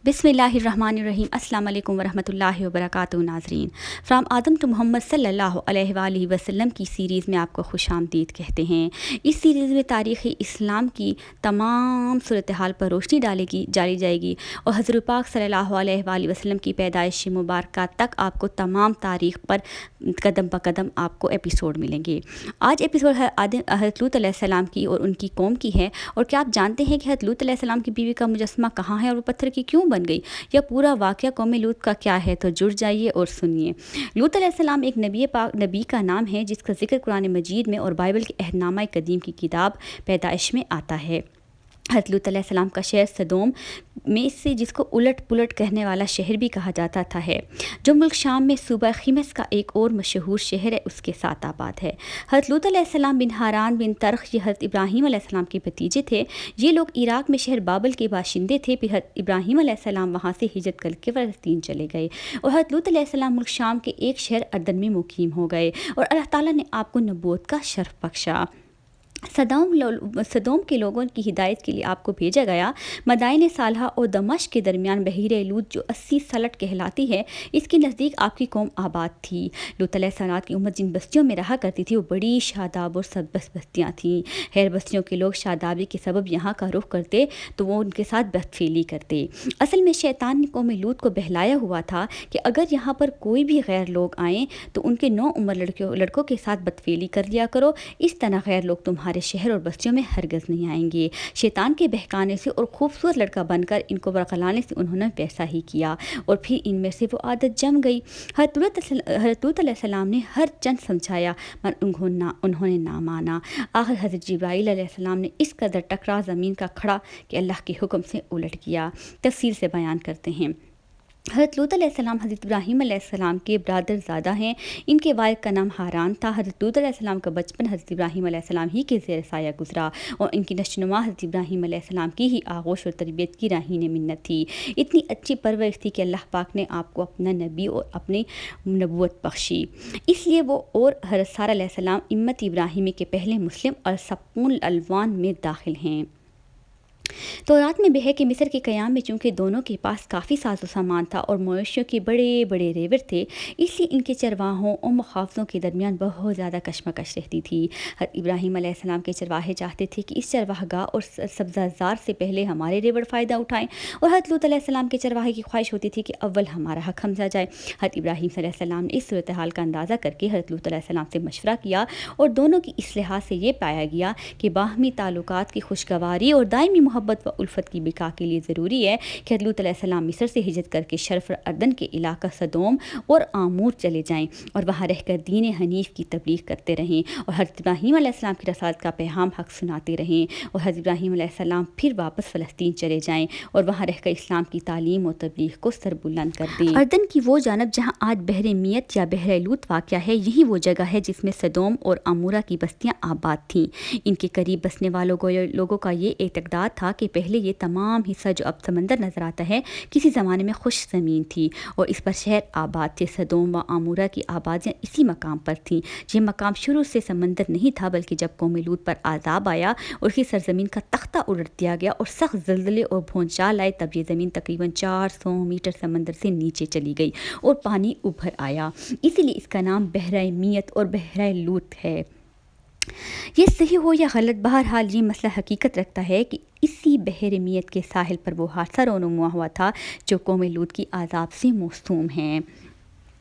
بسم اللہ الرحمن الرحیم۔ السلام علیکم ورحمۃ اللہ وبرکاتہ ناظرین، فرام آدم ٹو محمد صلی اللہ علیہ وآلہ وسلم کی سیریز میں آپ کو خوش آمدید کہتے ہیں۔ اس سیریز میں تاریخ اسلام کی تمام صورتحال پر روشنی ڈالی جائے گی اور حضرت پاک صلی اللہ علیہ وآلہ وسلم کی پیدائش مبارکہ تک آپ کو تمام تاریخ پر قدم بقدم آپ کو ایپیسوڈ ملیں گے۔ آج ایپیسوڈ حضرت لوط علیہ السلام کی اور ان کی قوم کی ہے۔ اور کیا آپ جانتے ہیں کہ حضرت لوط علیہ السلام کی بیوی کا مجسمہ کہاں ہے اور وہ پتھر کی کیوں بن گئی؟ یا پورا واقعہ قوم لوط کا کیا ہے؟ تو جڑ جائیے اور سنیے۔ لوط علیہ السلام ایک نبی کا نام ہے جس کا ذکر قرآن مجید میں اور بائبل کے عہد نامہ قدیم کی کتاب پیدائش میں آتا ہے۔ حضرت لوط علیہ السلام کا شہر سدوم میں سے جس کو الٹ پلٹ کہنے والا شہر بھی کہا جاتا تھا ہے، جو ملک شام میں صوبہ خمس کا ایک اور مشہور شہر ہے، اس کے ساتھ آباد ہے۔ حضرت لوط علیہ السلام بن ہاران بن ترخ یہ حضرت ابراہیم علیہ السلام کے بھتیجے تھے۔ یہ لوگ عراق میں شہر بابل کے باشندے تھے، پھر حضرت ابراہیم علیہ السلام وہاں سے ہجرت کر کے فلسطین چلے گئے اور حضرت لوط علیہ السلام ملک شام کے ایک شہر اردن میں مقیم ہو گئے اور اللہ تعالیٰ نے آپ کو نبوت کا شرف بخشا۔ سدوم کے لوگوں کی ہدایت کے لیے آپ کو بھیجا گیا۔ مدائن صالحہ اور دمشق کے درمیان بحیرہ لوط جو 80 سلٹ کہلاتی ہے، اس کے نزدیک آپ کی قوم آباد تھی۔ لوط علیہ السلام کی امت جن بستیوں میں رہا کرتی تھی وہ بڑی شاداب اور سربست بستیاں تھیں۔ خیر بستیوں کے لوگ شادابی کے سبب یہاں کا رخ کرتے تو وہ ان کے ساتھ بدفعلی کرتے۔ اصل میں شیطان نے قوم لوط کو بہلایا ہوا تھا کہ اگر یہاں پر کوئی بھی غیر لوگ آئیں تو ان کے نوعمر لڑکوں کے ساتھ بدفعلی کر لیا کرو، اس طرح غیر لوگ تمہارے شہر اور بستیوں میں ہرگز نہیں آئیں گے۔ شیطان کے بہکانے سے اور خوبصورت لڑکا بن کر ان کو برقلانے سے انہوں نے ویسا ہی کیا اور پھر ان میں سے وہ عادت جم گئی۔ حضرت لوط علیہ السلام نے ہر چند سمجھایا مگر انہوں نے نہ مانا۔ آخر حضرت جبرائیل علیہ السلام نے اس قدر ٹکرا زمین کا کھڑا کہ اللہ کے حکم سے الٹ گیا۔ تفصیل سے بیان کرتے ہیں۔ حضرت لوط علیہ السلام حضرت ابراہیم علیہ السلام کے برادر زادہ ہیں۔ ان کے والد کا نام ہاران تھا۔ حضرت لوط علیہ السلام کا بچپن حضرت ابراہیم علیہ السلام ہی کے زیر سایہ گزرا اور ان کی نشوونما حضرت ابراہیم علیہ السلام کی ہی آغوش اور تربیت کی راہین منت تھی۔ اتنی اچھی پرورش تھی کہ اللہ پاک نے آپ کو اپنا نبی اور اپنی نبوت بخشی، اس لیے وہ اور حضرت سارہ علیہ السلام امت ابراہیمی کے پہلے مسلم اور سپون الالوان میں داخل ہیں۔ تورات میں بھی ہے کہ مصر کے قیام میں چونکہ دونوں کے پاس کافی ساز و سامان تھا اور مویشیوں کے بڑے بڑے ریوڑ تھے، اس لیے ان کے چرواہوں اور محافظوں کے درمیان بہت زیادہ کشمکش رہتی تھی۔ حضرت ابراہیم علیہ السلام کے چرواہے چاہتے تھے کہ اس چرواہ گاہ اور سبزہ زار سے پہلے ہمارے ریوڑ فائدہ اٹھائیں، اور حضرت لوط علیہ السلام کے چرواہے کی خواہش ہوتی تھی کہ اول ہمارا حق سمجھا جائے۔ حضرت ابراہیم علیہ السلام نے اس صورتحال کا اندازہ کر کے حضرت لوط علیہ السلام سے مشورہ کیا اور دونوں کی اصلاح سے یہ پایا گیا کہ باہمی تعلقات کی خوشگواری اور دائمی محبت و الفت کی بقا کے لیے ضروری ہے کہ حضرت لوط علیہ السلام مصر سے ہجرت کر کے شرف اردن کے علاقہ سدوم اور آمور چلے جائیں اور وہاں رہ کر دین حنیف کی تبلیغ کرتے رہیں اور حضرت ابراہیم علیہ السلام کی رسالت کا پیغام حق سناتے رہیں، اور حضرت ابراہیم علیہ السلام پھر واپس فلسطین چلے جائیں اور وہاں رہ کر اسلام کی تعلیم اور تبلیغ کو سربلند کر دیں۔ اردن کی وہ جانب جہاں آج بحر میت یا بحر لوط واقع ہے، یہی وہ جگہ ہے جس میں سدوم اور عمورہ کی بستیاں آباد تھیں۔ ان کے قریب بسنے لوگوں کا یہ اعتقاد تھا کہ پہلے یہ تمام حصہ جو اب سمندر نظر آتا ہے کسی زمانے میں خشک زمین تھی اور اس پر شہر آباد تھے۔ سدوم و عمورہ کی آبادیاں اسی مقام پر تھیں۔ یہ مقام شروع سے سمندر نہیں تھا، بلکہ جب قوم لوط پر عذاب آیا اور اس کی سرزمین کا تختہ الٹ دیا گیا اور سخت زلزلے اور بھونچال آئے، تب یہ زمین تقریباً 400 میٹر سمندر سے نیچے چلی گئی اور پانی ابھر آیا، اسی لیے اس کا نام بحیرہ میت اور بحیرہ لوط ہے۔ یہ صحیح ہو یا غلط، بہرحال یہ مسئلہ حقیقت رکھتا ہے کہ اسی بحر میت کے ساحل پر وہ حادثہ رونما ہوا تھا جو قوم لوط کی عذاب سے موسوم ہے۔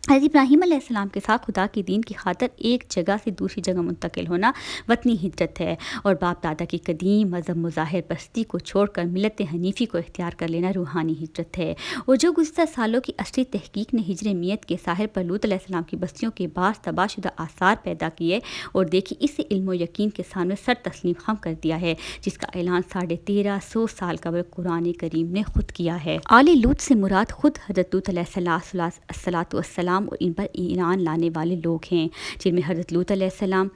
حضرت ابراہیم علیہ السلام کے ساتھ خدا کے دین کی خاطر ایک جگہ سے دوسری جگہ منتقل ہونا وطنی ہجرت ہے، اور باپ دادا کی قدیم مذہب مظاہر پرستی کو چھوڑ کر ملت حنیفی کو اختیار کر لینا روحانی ہجرت ہے، اور جو گزشتہ سالوں کی اصلی تحقیق نے ہجر میت کے ساحل پر لوط علیہ السلام کی بستیوں کے بعض تباہ شدہ آثار پیدا کیے اور دیکھی، اس سے علم و یقین کے سامنے سر تسلیم خم کر دیا ہے، جس کا اعلان 1350 سال قبل قرآن کریم نے خود کیا ہے۔ آل لوط سے مراد خود حضرت لوط علیہ السلام اور ان پر ایمان لانے والے لوگ ہیں، جن میں حضرت لوط علیہ السلام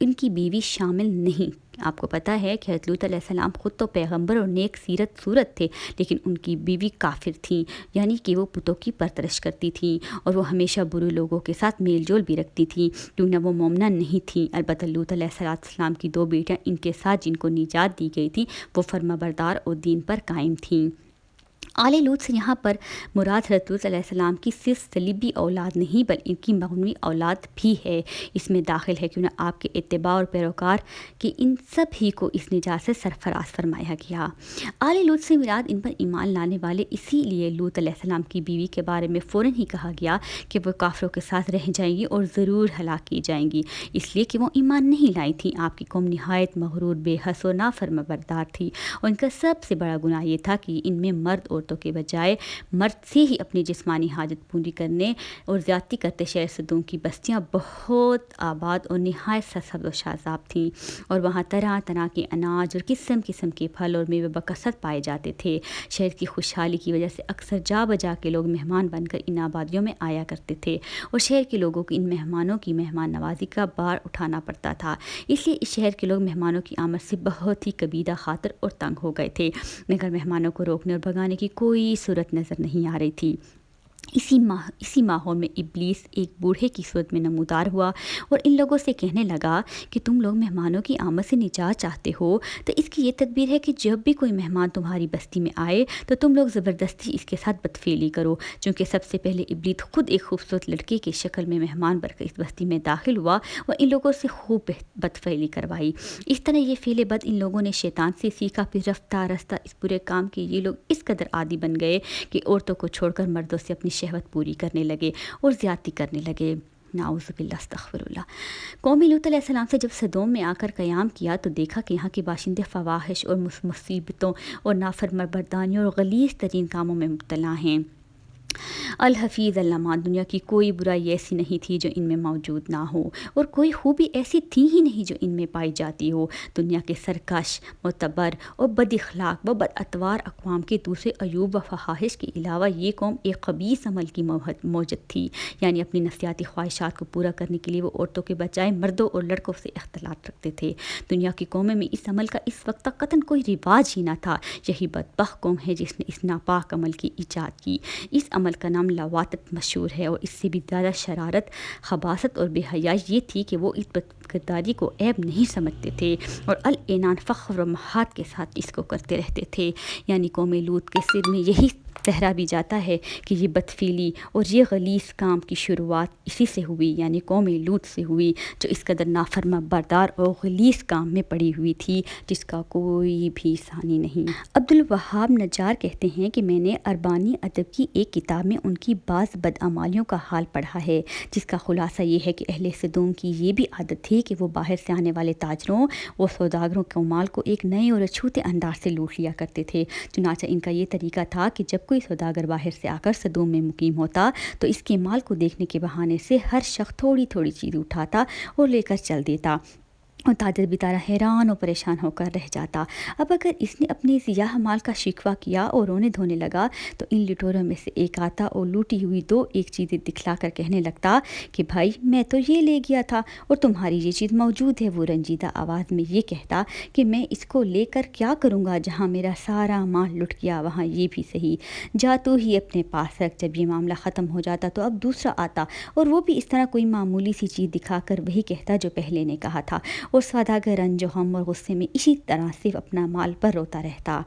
ان کی بیوی شامل نہیں۔ آپ کو پتہ ہے کہ حضرت لوط علیہ السلام خود تو پیغمبر اور نیک سیرت صورت تھے، لیکن ان کی بیوی کافر تھیں، یعنی کہ وہ بتوں کی پرستش کرتی تھیں اور وہ ہمیشہ برے لوگوں کے ساتھ میل جول بھی رکھتی تھیں، کیونکہ وہ مومنہ نہیں تھیں۔ البتہ لوط علیہ السلام کی 2 بیٹیاں ان کے ساتھ جن کو نجات دی گئی تھی وہ فرما بردار اور دین پر قائم تھیں۔ آل لوط سے یہاں پر مراد حضرت لوط علیہ السلام کی صرف صلیبی اولاد نہیں بلکہ ان کی معنوی اولاد بھی ہے۔ اس میں داخل ہے کہ انہیں آپ کے اتباع اور پیروکار کہ ان سب ہی کو اس نجات سے سرفراز فرمایا گیا۔ آل لوط سے مراد ان پر ایمان لانے والے، اسی لیے لوط علیہ السلام کی بیوی کے بارے میں فوراً ہی کہا گیا کہ وہ کافروں کے ساتھ رہ جائیں گی اور ضرور ہلاک کی جائیں گی، اس لیے کہ وہ ایمان نہیں لائی تھیں۔ آپ کی قوم نہایت مغرور، بے حس اور نافرما بردار تھی، اور ان کا سب سے بڑا گناہ یہ تھا کہ ان میں مرد عورتوں کے بجائے مرد سے ہی اپنی جسمانی حاجت پوری کرنے اور زیادتی کرتے شہر صدوم کی بستیاں بہت آباد اور نہایت سرسبز و شاداب تھیں، اور وہاں طرح طرح کے اناج اور قسم قسم کے پھل اور میوے بکثرت پائے جاتے تھے۔ شہر کی خوشحالی کی وجہ سے اکثر جا بجا کے لوگ مہمان بن کر ان آبادیوں میں آیا کرتے تھے، اور شہر کے لوگوں کو ان مہمانوں کی مہمان نوازی کا بار اٹھانا پڑتا تھا۔ اس لیے اس شہر کے لوگ مہمانوں کی آمد سے بہت ہی کبیدہ خاطر اور تنگ ہو گئے تھے، مگر مہمانوں کو روکنے اور بھگانے کی کوئی صورت نظر نہیں آ رہی تھی۔ اسی ماحول میں ابلیس ایک بوڑھے کی صورت میں نمودار ہوا اور ان لوگوں سے کہنے لگا کہ تم لوگ مہمانوں کی آمد سے نجات چاہتے ہو تو اس کی یہ تدبیر ہے کہ جب بھی کوئی مہمان تمہاری بستی میں آئے تو تم لوگ زبردستی اس کے ساتھ بدفعلی کرو، چونکہ سب سے پہلے ابلیس خود ایک خوبصورت لڑکے کی شکل میں مہمان بن کر اس بستی میں داخل ہوا اور ان لوگوں سے خوب بدفعلی کروائی۔ اس طرح یہ فعل بد ان لوگوں نے شیطان سے سیکھا، پھر رفتہ رفتہ اس برے کام کے یہ لوگ اس قدر عادی بن گئے کہ عورتوں کو چھوڑ کر مردوں سے اپنی شہوت پوری کرنے لگے اور زیادتی کرنے لگے۔ نعوذ باللہ، استغفر اللہ۔ قوم لوط علیہ السلام سے جب صدوم میں آ کر قیام کیا تو دیکھا کہ یہاں کے باشندے فواحش اور مصیبتوں اور نافرمانیوں اور غلیظ ترین کاموں میں مبتلا ہیں۔ الحفیظ المان، دنیا کی کوئی برائی ایسی نہیں تھی جو ان میں موجود نہ ہو، اور کوئی خوبی ایسی تھی ہی نہیں جو ان میں پائی جاتی ہو۔ دنیا کے سرکش، معتبر اور بد اخلاق و بد اتوار اقوام کے دوسرے عیوب و فحاشش کے علاوہ یہ قوم ایک خبیث عمل کی موجد تھی، یعنی اپنی نفسیاتی خواہشات کو پورا کرنے کے لیے وہ عورتوں کے بجائے مردوں اور لڑکوں سے اختلاط رکھتے تھے۔ دنیا کی قوموں میں اس عمل کا اس وقت تک قطعاً کوئی رواج ہی نہ تھا۔ یہی بدبخت قوم ہے جس نے اس ناپاک عمل کی ایجاد کی۔ اس عمل کا نام لواطت مشہور ہے، اور اس سے بھی زیادہ شرارت، خباثت اور بے حیائی یہ تھی کہ وہ اس بدکرداری کو عیب نہیں سمجھتے تھے اور العنان فخر و محات کے ساتھ اس کو کرتے رہتے تھے۔ یعنی قوم لوط کے سر میں یہی صحرا بھی جاتا ہے کہ یہ بدفعلی اور یہ غلیظ کام کی شروعات اسی سے ہوئی، یعنی قوم لوط سے ہوئی، جو اس قدر نافرما بردار اور غلیظ کام میں پڑی ہوئی تھی جس کا کوئی بھی ثانی نہیں۔ عبدالوہاب نجار کہتے ہیں کہ میں نے اربانی ادب کی ایک کتاب میں ان کی بعض بدعمالیوں کا حال پڑھا ہے، جس کا خلاصہ یہ ہے کہ اہل صدوم کی یہ بھی عادت تھی کہ وہ باہر سے آنے والے تاجروں و سوداگروں کے مال کو ایک نئے اور اچھوتے انداز سے لوٹ لیا کرتے تھے۔ چنانچہ ان کا یہ طریقہ تھا کہ جب کوئی سوداگر باہر سے آ کر صدوم میں مقیم ہوتا تو اس کے مال کو دیکھنے کے بہانے سے ہر شخص تھوڑی تھوڑی چیز اٹھاتا اور لے کر چل دیتا، اور تاجر بیچارہ حیران اور پریشان ہو کر رہ جاتا۔ اب اگر اس نے اپنے سیاہ مال کا شکوہ کیا اور رونے دھونے لگا تو ان لٹوروں میں سے ایک آتا اور لوٹی ہوئی دو ایک چیزیں دکھلا کر کہنے لگتا کہ بھائی میں تو یہ لے گیا تھا اور تمہاری یہ چیز موجود ہے۔ وہ رنجیدہ آواز میں یہ کہتا کہ میں اس کو لے کر کیا کروں گا، جہاں میرا سارا مال لٹ گیا وہاں یہ بھی صحیح، جا تو ہی اپنے پاس رکھ۔ جب یہ معاملہ ختم ہو جاتا تو اب دوسرا آتا اور وہ بھی اس طرح کوئی معمولی سی چیز دکھا کر وہی کہتا جو پہلے نے کہا تھا، اور سوداگر رنج و غم اور غصے میں اسی طرح صرف اپنا مال پر روتا رہتا۔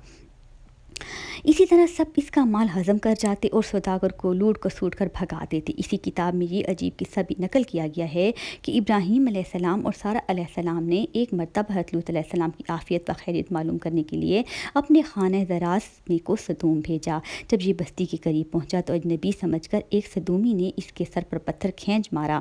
اسی طرح سب اس کا مال ہضم کر جاتے اور سوداگر کو لوٹ کسوٹ کر بھگا دیتے۔ اسی کتاب میں یہ عجیب قصہ بھی نقل کیا گیا ہے کہ ابراہیم علیہ السلام اور سارہ علیہ السلام نے ایک مرتبہ حضرت لوط علیہ السلام کی عافیت و خیریت معلوم کرنے کے لیے اپنے خانہ زراعت میں کو صدوم بھیجا۔ جب یہ بستی کے قریب پہنچا تو اجنبی سمجھ کر ایک صدومی نے اس کے سر پر پتھر کھینچ مارا،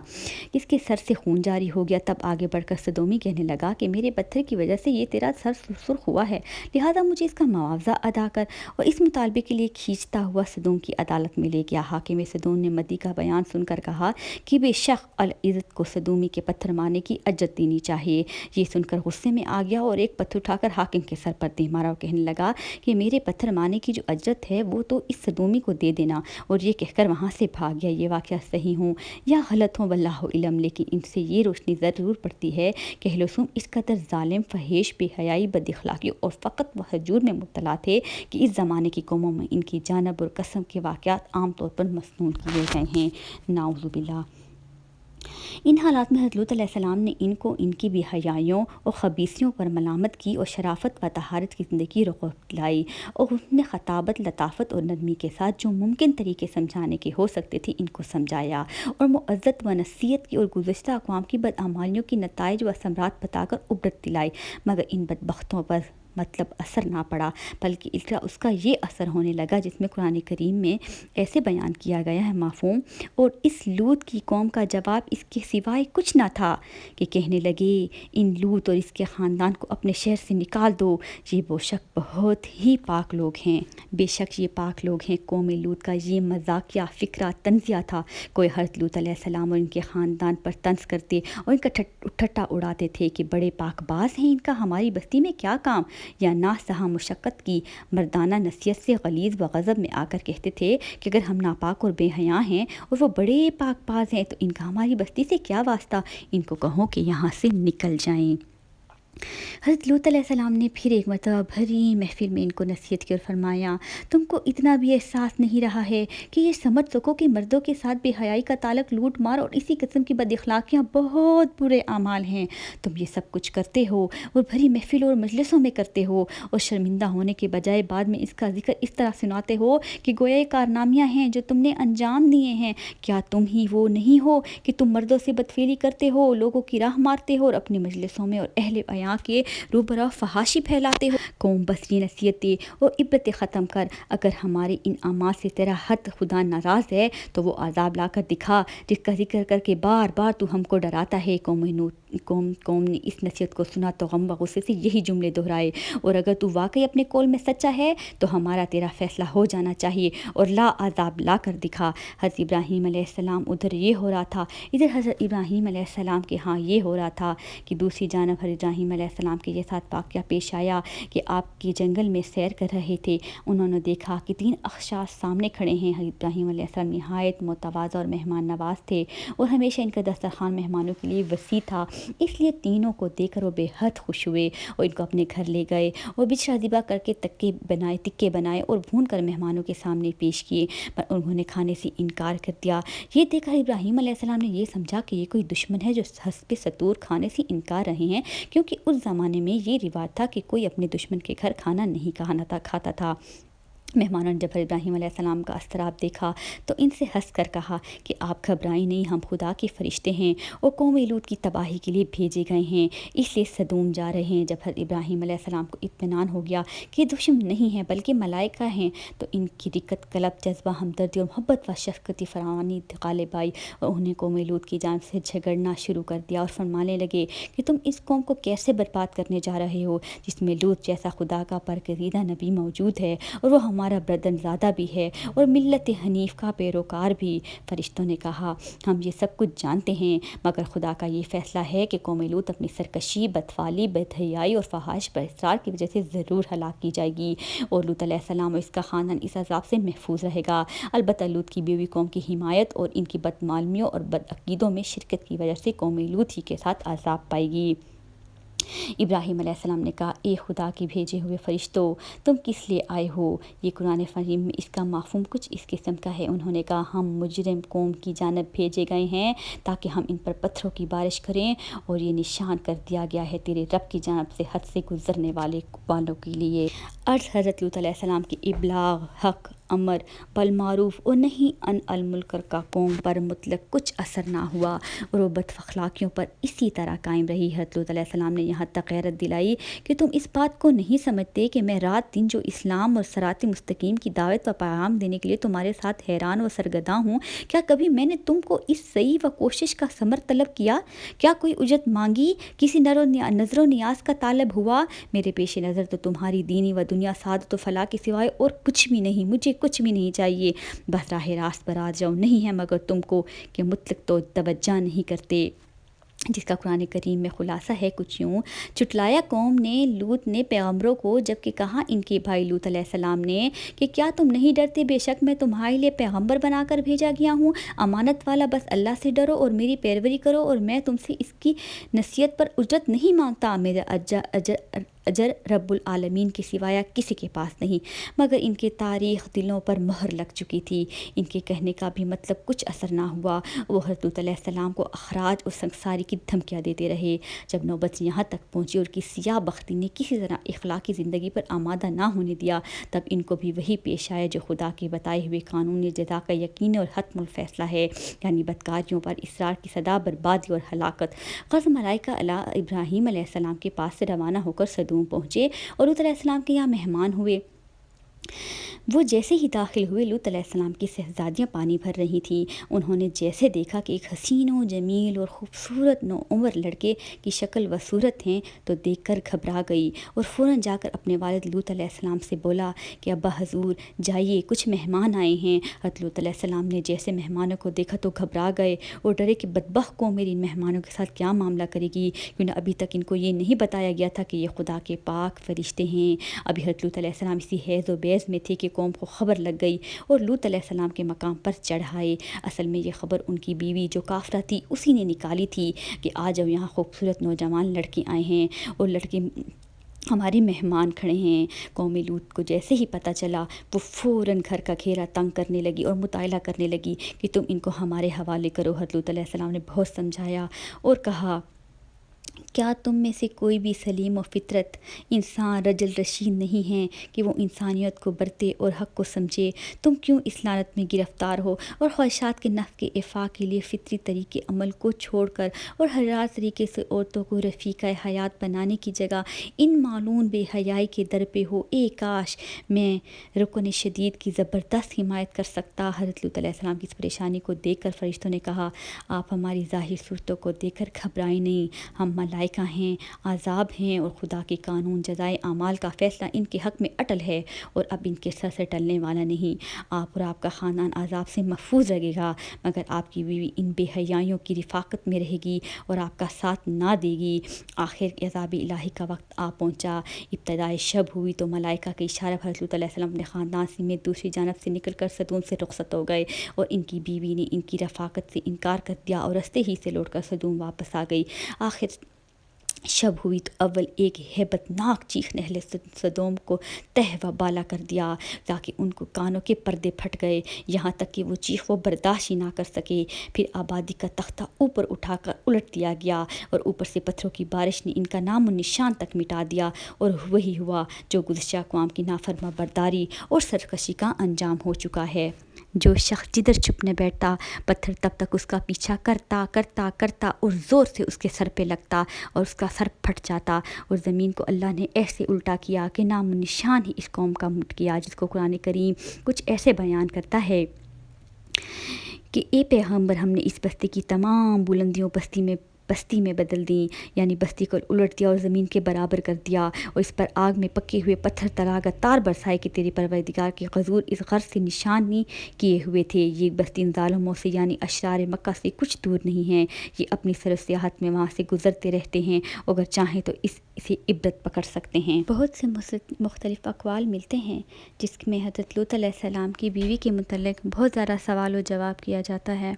اس کے سر سے خون جاری ہو گیا۔ تب آگے بڑھ کر صدومی کہنے لگا کہ میرے پتھر کی وجہ سے یہ تیرا سر سرخ ہوا ہے، لہٰذا مجھے اس کا معاوضہ ادا کر، اور اس مطالبے کے لیے کھینچتا ہوا صدوم کی عدالت میں لے گیا۔ حاکم صدوم نے مدعی کا بیان سن کر کہا کہ بے شک العزت کو صدومی کے پتھر مارنے کی اجرت دینی چاہیے۔ یہ سن کر غصے میں آ گیا اور ایک پتھر اٹھا کر حاکم کے سر پر دے مارا اور کہنے لگا کہ میرے پتھر مارنے کی جو اجرت ہے وہ تو اس صدومی کو دے دینا، اور یہ کہہ کر وہاں سے بھاگ گیا۔ یہ واقعہ صحیح ہوں یا غلط ہوں واللہ علم، لیکن ان سے یہ روشنی ضرور پڑتی ہے کہ اہل صوم اس قدر ظالم، فحیش، بے حیائی، بد اخلاقی اور فقط و فجور میں مبتلا تھے کہ اس زمانے کی قوموں میں ان کی جانب اور قسم کے واقعات عام طور پر مسنون کیے گئے ہیں۔ نعوذ باللہ۔ ان حالات میں حضرت لوط علیہ السلام نے ان کو ان کی بے حیائیوں اور خبیثیوں پر ملامت کی اور شرافت و طہارت کی زندگی رخ دلائی، اور اس نے خطابت، لطافت اور نرمی کے ساتھ جو ممکن طریقے سمجھانے کے ہو سکتے تھے ان کو سمجھایا، اور معزت و نصیحت کی اور گزشتہ اقوام کی بدعمالیوں کی نتائج و ثمرات بتا کر عبرت دلائی، مگر ان بدبختوں پر اثر نہ پڑا، بلکہ الٹا اس کا یہ اثر ہونے لگا جس میں قرآن کریم میں ایسے بیان کیا گیا ہے مفہوم: اور اس لوط کی قوم کا جواب اس کے سوائے کچھ نہ تھا کہ کہنے لگے ان لوط اور اس کے خاندان کو اپنے شہر سے نکال دو، یہ بے شک بہت ہی پاک لوگ ہیں، بے شک یہ پاک لوگ ہیں۔ قوم لوط کا یہ مذاقیہ فکرہ طنزیہ تھا، کوئی حضرت لوط علیہ السلام اور ان کے خاندان پر طنز کرتے اور ان کا ٹھٹا اڑاتے تھے کہ بڑے پاک باز ہیں، ان کا ہماری بستی میں کیا کام، یا نہ سہا مشقت کی مردانہ نصیحت سے غلیظ و غضب میں آ کر کہتے تھے کہ اگر ہم ناپاک اور بے حیاء ہیں اور وہ بڑے پاک باز ہیں تو ان کا ہماری بستی سے کیا واسطہ، ان کو کہو کہ یہاں سے نکل جائیں۔ حضرت لوط علیہ السلام نے پھر ایک مرتبہ بھری محفل میں ان کو نصیحت کی اور فرمایا: تم کو اتنا بھی احساس نہیں رہا ہے کہ یہ سمجھ سکو کہ مردوں کے ساتھ بے حیائی کا تعلق، لوٹ مار اور اسی قسم کی بد اخلاقیاں بہت برے اعمال ہیں؟ تم یہ سب کچھ کرتے ہو اور بھری محفل اور مجلسوں میں کرتے ہو، اور شرمندہ ہونے کے بجائے بعد میں اس کا ذکر اس طرح سناتے ہو کہ گویا یہ کارنامیاں ہیں جو تم نے انجام دیے ہیں۔ کیا تم ہی وہ نہیں ہو کہ تم مردوں سے بدفعلی کرتے ہو، لوگوں کی راہ مارتے ہو اور اپنی مجلسوں میں اور اہل عیاں کے روبرو فحاشی پھیلاتے ہو؟ قوم بس یہ نصیحتیں اور عبرتیں ختم کر، اگر ہمارے ان اعمال سے تیرا حد خدا ناراض ہے تو وہ عذاب لا کر دکھا جس کا ذکر کر کے بار بار تو ہم کو ڈراتا ہے۔ قوم نے اس نصیحت کو سنا تو غم و غصے سے یہی جملے دہرائے: اور اگر تو واقعی اپنے قول میں سچا ہے تو ہمارا تیرا فیصلہ ہو جانا چاہیے اور لا عذاب لا کر دکھا۔ حضرت ابراہیم علیہ السلام ادھر یہ ہو رہا تھا، ادھر حضرت ابراہیم علیہ السلام کے ہاں یہ ہو رہا تھا کہ دوسری جانب حضرت ابراہیم علیہ السلام کے یہ ساتھ واقعہ پیش آیا کہ آپ کے جنگل میں سیر کر رہے تھے، انہوں نے دیکھا کہ 3 اخشاش سامنے کھڑے ہیں۔ حضرت ابراہیم علیہ السلام نہایت متواضع اور مہمان نواز تھے اور ہمیشہ ان کا دسترخوان مہمانوں کے لیے وسیع تھا، اس لیے تینوں کو دیکھ کر وہ بے حد خوش ہوئے اور ان کو اپنے گھر لے گئے اور بچھڑا ذبح کر کے تکے بنائے اور بھون کر مہمانوں کے سامنے پیش کیے، پر انہوں نے کھانے سے انکار کر دیا۔ یہ دیکھ کر ابراہیم علیہ السلام نے یہ سمجھا کہ یہ کوئی دشمن ہے جو حسب ستور کھانے سے انکار رہے ہیں، کیونکہ اس زمانے میں یہ رواج تھا کہ کوئی اپنے دشمن کے گھر کھانا نہیں کھاتا تھا۔ مہمانوں نے جب ابراہیم علیہ السلام کا اضطراب دیکھا تو ان سے ہنس کر کہا کہ آپ گھبرائیں نہیں، ہم خدا کے فرشتے ہیں اور قوم لوط کی تباہی کے لیے بھیجے گئے ہیں، اس لیے سدوم جا رہے ہیں۔ جب حضرت ابراہیم علیہ السلام کو اطمینان ہو گیا کہ دشمن نہیں ہیں بلکہ ملائکہ ہیں تو ان کی رقت قلب، جذبہ ہمدردی اور محبت و شفقت فراوانی غالب آئی اور انہیں قوم لوط کی جانب سے جھگڑنا شروع کر دیا اور فرمانے لگے کہ تم اس قوم کو کیسے برباد کرنے جا رہے ہو جس میں لوط جیسا خدا کا برگزیدہ نبی موجود ہے اور وہ ہمارا بردن زادہ بھی ہے اور ملت حنیف کا پیروکار بھی۔ فرشتوں نے کہا: ہم یہ سب کچھ جانتے ہیں، مگر خدا کا یہ فیصلہ ہے کہ قوم لوط اپنی سرکشی، بدفعلی، بدحیائی اور فحش پر اصرار کی وجہ سے ضرور ہلاک کی جائے گی، اور لوط علیہ السلام اور اس کا خاندان اس عذاب سے محفوظ رہے گا۔ البتہ لوط کی بیوی قوم کی حمایت اور ان کی بدمعلومیوں اور بدعقیدوں میں شرکت کی وجہ سے قوم لوط ہی کے ساتھ عذاب پائے گی۔ ابراہیم علیہ السلام نے کہا: اے خدا کے بھیجے ہوئے فرشتوں، تم کس لیے آئے ہو؟ یہ قرآن کریم میں اس کا مفہوم کچھ اس قسم کا ہے۔ انہوں نے کہا: ہم مجرم قوم کی جانب بھیجے گئے ہیں تاکہ ہم ان پر پتھروں کی بارش کریں، اور یہ نشان کر دیا گیا ہے تیرے رب کی جانب سے حد سے گزرنے والوں کے لیے۔ حضرت لوط علیہ السلام کی ابلاغ حق، امر بالمعروف اور نہی عن المنکر کا قوم پر مطلق کچھ اثر نہ ہوا اور وہ بد اخلاقیوں پر اسی طرح قائم رہی۔ حضرت لوط علیہ السلام نے یہاں تک غیرت دلائی کہ تم اس بات کو نہیں سمجھتے کہ میں رات دن جو اسلام اور صراط مستقیم کی دعوت و پیغام دینے کے لیے تمہارے ساتھ حیران و سرگرداں ہوں؟ کیا کبھی میں نے تم کو اس سعی و کوشش کا ثمر طلب کیا؟ کیا کوئی اجرت مانگی؟ کسی نظر و نیاز کا طالب ہوا؟ میرے پیش نظر تو تمہاری دینی و دنیا سعادت و فلاح کے سوائے اور کچھ بھی نہیں، مجھے کچھ بھی نہیں چاہیے، بس راہ راست پر آ جاؤ، نہیں ہے مگر تم کو کہ مطلق تو توجہ نہیں کرتے، جس کا قرآن کریم میں خلاصہ ہے کچھ یوں: چٹلایا قوم نے لوط نے پیغمبروں کو، جبکہ کہا ان کے بھائی لوط علیہ السلام نے کہ کیا تم نہیں ڈرتے، بے شک میں تمہارے لیے پیغمبر بنا کر بھیجا گیا ہوں، امانت والا، بس اللہ سے ڈرو اور میری پیروی کرو، اور میں تم سے اس کی نصیحت پر اجرت نہیں مانگتا، میرا اجر رب العالمین کے سوایا کسی کے پاس نہیں، مگر ان کے تاریخ دلوں پر مہر لگ چکی تھی۔ ان کے کہنے کا بھی مطلب کچھ اثر نہ ہوا۔ وہ حضرت لوط علیہ السلام کو اخراج اور سنگساری کی دھمکیاں دیتے رہے۔ جب نوبت یہاں تک پہنچی اور کی سیاہ بختی نے کسی طرح اخلاقی زندگی پر آمادہ نہ ہونے دیا، تب ان کو بھی وہی پیش آیا جو خدا کے بتائے ہوئے قانون جزا کا یقین اور حتم الفیصلہ ہے، یعنی بدکاریوں پر اصرار کی سزا بربادی اور ہلاکت۔ قرض ملائکہ ابراہیم علیہ السلام کے پاس سے روانہ ہو کر سدوم پہنچے اور لوط علیہ السلام کے یہاں مہمان ہوئے۔ وہ جیسے ہی داخل ہوئے، لوط علیہ السلام کی شہزادیاں پانی بھر رہی تھیں۔ انہوں نے جیسے دیکھا کہ ایک حسین و جمیل اور خوبصورت نوعمر لڑکے کی شکل و صورت ہیں تو دیکھ کر گھبرا گئی اور فوراً جا کر اپنے والد لوط علیہ السلام سے بولا کہ ابا حضور جائیے، کچھ مہمان آئے ہیں۔ حضرت لوط علیہ السلام نے جیسے مہمانوں کو دیکھا تو گھبرا گئے اور ڈرے کہ بدبخت قوم میری ان مہمانوں کے ساتھ کیا معاملہ کرے گی، کیونکہ ابھی تک ان کو یہ نہیں بتایا گیا تھا کہ یہ خدا کے پاک فرشتے ہیں۔ ابھی حضرت لوط علیہ السلام اسی حیض و بیض میں تھے کہ قوم کو خبر لگ گئی اور لوط علیہ السلام کے مقام پر چڑھ آئے۔ اصل میں یہ خبر ان کی بیوی جو کافرہ تھی اسی نے نکالی تھی کہ آج یہاں خوبصورت نوجوان لڑکے آئے ہیں اور لڑکے ہمارے مہمان کھڑے ہیں۔ قوم لوط کو جیسے ہی پتہ چلا، وہ فوراً گھر کا گھیرا تنگ کرنے لگی اور مطالعہ کرنے لگی کہ تم ان کو ہمارے حوالے کرو۔ حضرت لوط علیہ السلام نے بہت سمجھایا اور کہا، کیا تم میں سے کوئی بھی سلیم و فطرت انسان رجل رشید نہیں ہے کہ وہ انسانیت کو برتے اور حق کو سمجھے؟ تم کیوں اس لعنت میں گرفتار ہو اور خواہشات کے نفس کے افاع کے لیے فطری طریقے عمل کو چھوڑ کر اور ہر راز طریقے سے عورتوں کو رفیقہ حیات بنانے کی جگہ ان معلوم بے حیائی کے در پہ ہو؟ اے کاش میں رکن شدید کی زبردست حمایت کر سکتا۔ حضرت لوط علیہ السلام کی اس پریشانی کو دیکھ کر فرشتوں نے کہا، آپ ہماری ظاہر صورتوں کو دیکھ کر گھبرائیں نہیں، ہم ملائکہ ہیں، عذاب ہیں اور خدا کے قانون جزائے اعمال کا فیصلہ ان کے حق میں اٹل ہے اور اب ان کے سر سے ٹلنے والا نہیں۔ آپ اور آپ کا خاندان عذاب سے محفوظ رہے گا، مگر آپ کی بیوی ان بے حیائیوں کی رفاقت میں رہے گی اور آپ کا ساتھ نہ دے گی۔ آخر عذاب الہی کا وقت آ پہنچا۔ ابتدائے شب ہوئی تو ملائکہ کے اشارے پر حضرت علیہ السلام اپنے خاندان سمیت دوسری جانب سے نکل کر سدوم سے رخصت ہو گئے اور ان کی بیوی نے ان کی رفاقت سے انکار کر دیا اور رستے ہی سے لوٹ کر سدوم واپس آ گئی۔ آخر شب ہوئی تو اول ایک ہیبت ناک چیخ نے اہل سدوم کو تہ و بالا کر دیا تاکہ ان کو کانوں کے پردے پھٹ گئے، یہاں تک کہ وہ چیخ وہ برداشت ہی نہ کر سکے۔ پھر آبادی کا تختہ اوپر اٹھا کر الٹ دیا گیا اور اوپر سے پتھروں کی بارش نے ان کا نام و نشان تک مٹا دیا، اور وہی ہوا جو گزشتہ اقوام کی نافرما برداری اور سرکشی کا انجام ہو چکا ہے۔ جو شخص جدھر چھپنے بیٹھتا، پتھر تب تک اس کا پیچھا کرتا کرتا کرتا اور زور سے اس کے سر پہ لگتا اور اس کا سر پھٹ جاتا، اور زمین کو اللہ نے ایسے الٹا کیا کہ نام و نشان ہی اس قوم کا مٹ گیا، جس کو قرآن کریم کچھ ایسے بیان کرتا ہے کہ اے پیغمبر، ہم نے اس بستی کی تمام بلندیوں بستی میں بدل دیں، یعنی بستی کو الٹ دیا اور زمین کے برابر کر دیا، اور اس پر آگ میں پکے ہوئے پتھر تراغتار برسائے کہ تیرے پروردگار کے حضور اس غرض سے نشانی کیے ہوئے تھے۔ یہ بستی ان ظالموں سے یعنی اشرار مکہ سے کچھ دور نہیں ہے، یہ اپنی سیر و سیاحت میں وہاں سے گزرتے رہتے ہیں، اگر چاہیں تو اسے عبرت پکڑ سکتے ہیں۔ بہت سے مختلف اقوال ملتے ہیں جس میں حضرت لوط علیہ السلام کی بیوی کے متعلق بہت زیادہ سوال و جواب کیا جاتا ہے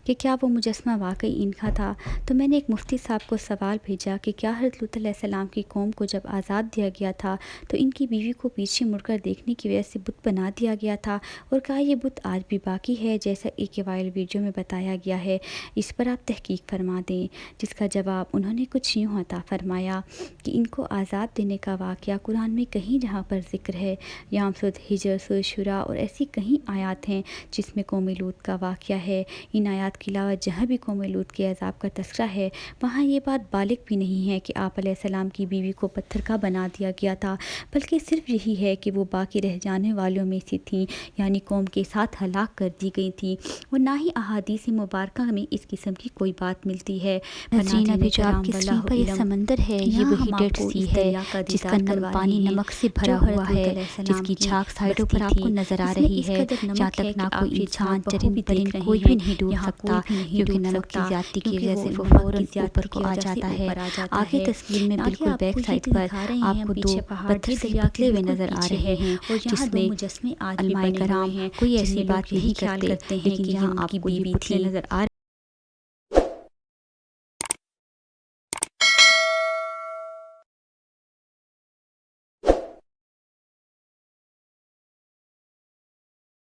کہ کیا وہ مجسمہ واقعی ان کا تھا۔ تو میں نے ایک مفتی صاحب کو سوال بھیجا کہ کیا حضرت لوط علیہ السلام کی قوم کو جب آزاد دیا گیا تھا تو ان کی بیوی کو پیچھے مڑ کر دیکھنے کی وجہ سے بت بنا دیا گیا تھا، اور کیا یہ بت آج بھی باقی ہے جیسا ایک وائرل ویڈیو میں بتایا گیا ہے؟ اس پر آپ تحقیق فرما دیں۔ جس کا جواب انہوں نے کچھ یوں عطا فرمایا کہ ان کو آزاد دینے کا واقعہ قرآن میں کہیں جہاں پر ذکر ہے، یہاں سورۃ ہجر، سورۃ شورى اور ایسی کہیں آیات ہیں جس میں قوم لوط کا واقعہ ہے۔ ان آیات کے علاوہ جہاں بھی قوم لوط کے عذاب کا تذکرہ ہے وہاں یہ بات بالغ بھی نہیں ہے کہ آپ علیہ السلام کی بیوی کو پتھر کا بنا دیا گیا تھا، بلکہ صرف یہی ہے کہ وہ باقی رہ جانے والوں میں سے تھیں، یعنی قوم کے ساتھ ہلاک کر دی گئی تھیں، اور نہ ہی احادیث مبارکہ میں اس قسم کی کوئی بات ملتی ہے۔ ناظرین، ابھی جو آپ کی اسکرین پر یہ سمندر ہے، یہ وہی ڈیڈ سی ہے جس کا پانی نمک سے بھرا ہوا ہے، جس کی جھاگ سائڈوں پر آپ کو نظر آ رہی ہے، جہاں تک نہ کوئی انسان چرند پرند کوئی بھی نہیں ڈوب سکتا، کیونکہ نمک کی زیادتی کی وجہ سے وہ فوراً اوپر کو آ جاتا ہے۔ آگے تصویر میں بالکل بیک سائڈ پر آپ کو دو پتھر سے پتلے ہوئے نظر آ رہے ہیں، جس میں علماء کرام کوئی ایسی بات نہیں کرتے، لیکن یہاں آپ کو یہ پتلے نظر آ